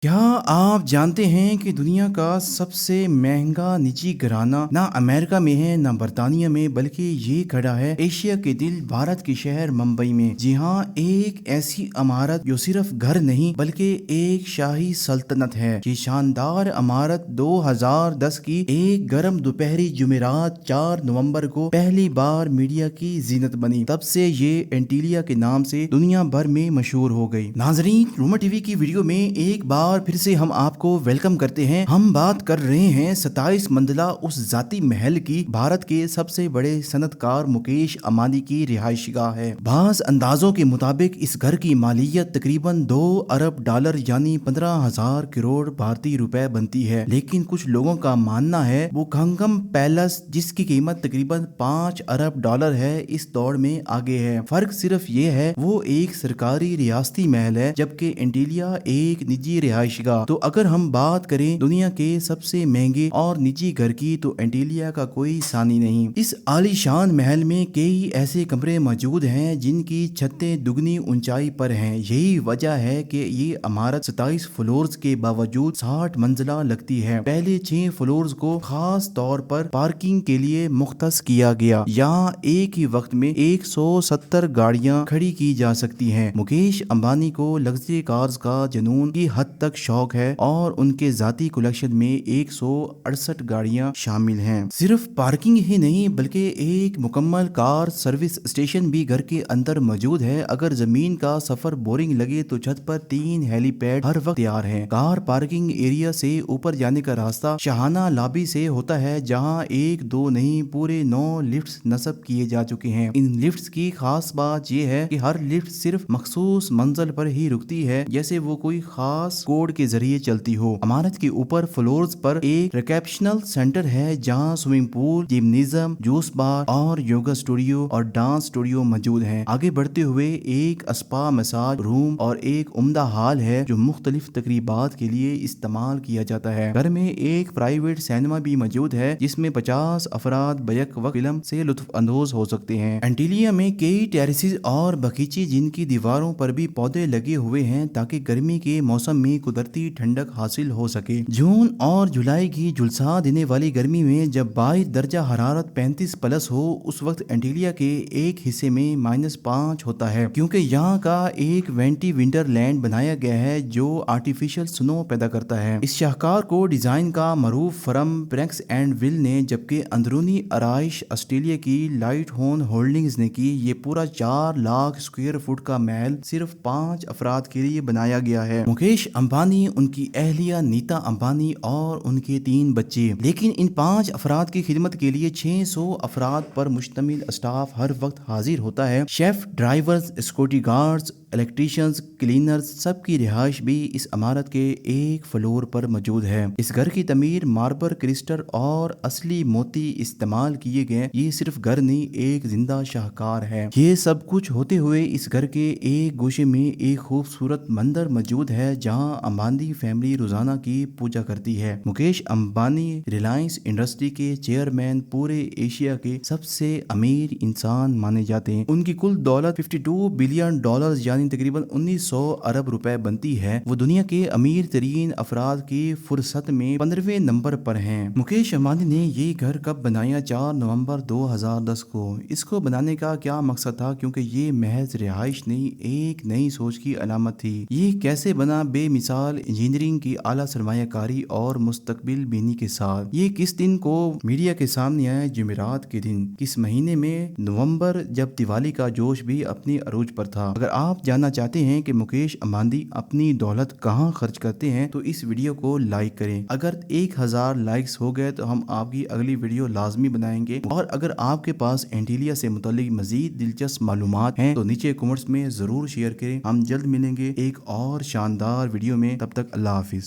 क्या आप जानते हैं कि दुनिया का सबसे महंगा निजी घराना ना अमेरिका में है ना बर्तानिया में, बल्कि ये खड़ा है एशिया के दिल भारत के शहर मुंबई में। जी हाँ, एक ऐसी इमारत जो सिर्फ घर नहीं बल्कि एक शाही सल्तनत है। ये शानदार इमारत 2010 की एक गर्म दोपहरी जुमेरात 4 नवंबर को पहली बार मीडिया की जीनत बनी। तब से ये एंटीलिया के नाम से दुनिया भर में मशहूर हो गई। नाजरीन, रूमर टीवी की वीडियो में एक बार फिर से हम आपको वेलकम करते हैं। हम बात कर रहे हैं 27 मंजिला उस जाती महल की, भारत के सबसे बड़े सनतकार मुकेश अंबानी की रिहायशगाह है। बाज़ अंदाजों के मुताबिक इस घर की मालियत तकरीबन 2 अरब डॉलर यानी 15,000 करोड़ भारतीय रुपए बनती है। लेकिन कुछ लोगों का मानना है वो कंगम पैलेस, जिसकी कीमत तकरीबन 5 अरब डॉलर है, इस दौड़ में आगे है। फर्क सिर्फ ये है वो एक सरकारी रियासती महल है जबकि एंटीलिया एक निजी रिहायशगाह। तो अगर हम बात करें दुनिया के सबसे महंगे और निजी घर की, तो एंटीलिया का कोई सानी नहीं। इस आलीशान महल में कई ऐसे कमरे मौजूद हैं जिनकी छतें दुगनी ऊंचाई पर हैं। यही वजह है कि ये इमारत 27 फ्लोर्स के बावजूद 60 मंजिला लगती है। पहले 6 फ्लोर्स को खास तौर पर पार्किंग के लिए मुख्तस किया गया। यहाँ एक ही वक्त में 170 गाड़ियां खड़ी की जा सकती हैं। मुकेश अंबानी को लग्जरी कार्स का जुनून की हद तक शौक है और उनके जाती कलेक्शन में 168 गाड़ियां शामिल हैं। सिर्फ पार्किंग ही नहीं बल्कि एक मुकम्मल कार सर्विस स्टेशन भी घर के अंदर मौजूद है। अगर जमीन का सफर बोरिंग लगे तो छत पर 3 हेलीपैड हर वक्त तैयार हैं। कार पार्किंग एरिया से ऊपर जाने का रास्ता शाहाना लॉबी से होता है, जहां एक दो नहीं पूरे 9 लिफ्ट्स नस्ब किए जा चुके हैं। इन लिफ्ट्स की खास बात यह है कि हर लिफ्ट सिर्फ मखसूस मंजिल पर ही रुकती है, जैसे वो कोई खास कोड के जरिए चलती हो। इमारत के ऊपर फ्लोर्स पर एक रिसेप्शनल सेंटर है जहां स्विमिंग पूल, जिम्नेजियम, जूस बार और योगा स्टूडियो और डांस स्टूडियो मौजूद हैं। आगे बढ़ते हुए एक स्पा, मसाज रूम और एक उम्दा हॉल है जो मुख्तलिफ तकरीबात के लिए इस्तेमाल किया जाता है। घर में एक प्राइवेट सिनेमा भी मौजूद है जिसमें 50 अफराद बैक वक्त फिल्म से लुत्फ अंदोज हो सकते हैं। एंटीलिया में कई टेरेसेस और बगीचे जिनकी दीवारों पर भी पौधे लगे हुए हैं ताकि गर्मी के मौसम में कुदरती ठंडक हासिल हो सके। जून और जुलाई की झुलसा देने वाली गर्मी में जब 22 दर्जा हरारत 35 प्लस हो, उस वक्त एंटीलिया के एक हिस्से में -5 होता है, क्योंकि यहाँ का एक वेंटी विंटर लैंड बनाया गया है जो आर्टिफिशियल स्नो पैदा करता है। इस शाहकार को डिजाइन का मरूफ फर्म प्रैक्स एंड विल ने, जबकि अंदरूनी आराइश ऑस्ट्रेलिया की लाइट होन होल्डिंग्स ने की। ये पूरा 4 लाख स्क्वायर फुट का महल सिर्फ 5 अफराद के लिए बनाया गया है। मुकेश अंबानी, उनकी अहलिया नीता अंबानी और उनके 3 बच्चे। लेकिन इन 5 अफराद की खिदमत के लिए 600 अफराद पर मुश्तमिल स्टाफ हर वक्त हाजिर होता है। Chef, drivers, security guards, electricians, cleaners, सबकी रिहाइश भी इस इमारत के एक फ्लोर पर मौजूद है। इस घर की तमीर मार्बर, क्रिस्टल और असली मोती इस्तेमाल किए गए। ये सिर्फ घर नहीं, एक जिंदा शाहकार है। ये सब कुछ होते हुए इस घर के एक गोशे में एक खूबसूरत मंदिर मौजूद है जहां अंबानी फैमिली रोजाना की पूजा करती है। मुकेश अंबानी रिलायंस इंडस्ट्री के चेयरमैन, पूरे एशिया के सबसे अमीर इंसान माने जाते हैं। उनकी कुल दौलत 52 बिलियन डॉलर यानी तकरीबन 1900 अरब रुपए बनती है। वो दुनिया के अमीर तरीन अफराद की फुर्सत में 15वें नंबर पर हैं। मुकेश अंबानी ने ये घर कब बनाया? 4 नवंबर 2010 को। इसको बनाने का क्या मकसद था? क्योंकि ये महज रिहाइश नहीं, एक नई सोच की अलामत थी। ये कैसे बना? बेमिसाल इंजीनियरिंग की आला सरमायाकारी और मुस्तकबिल बीनी के साथ। ये किस दिन को मीडिया के सामने आया? जुमेरात के दिन। किस महीने में? नवंबर, जब दिवाली का जोश भी अपनी अरूज पर था। अगर आप जानना चाहते हैं कि मुकेश अंबानी अपनी दौलत कहाँ खर्च करते हैं तो इस वीडियो को लाइक करें। अगर 1000 लाइक्स हो गए तो हम आपकी अगली वीडियो लाजमी बनाएंगे। और अगर आपके पास एंटीलिया से मुतालिक मजीद दिलचस्प मालूमात हैं तो नीचे कमेंट्स में जरूर शेयर करें। हम जल्द मिलेंगे एक और शानदार वीडियो में। तब तक अल्लाह हाफिज।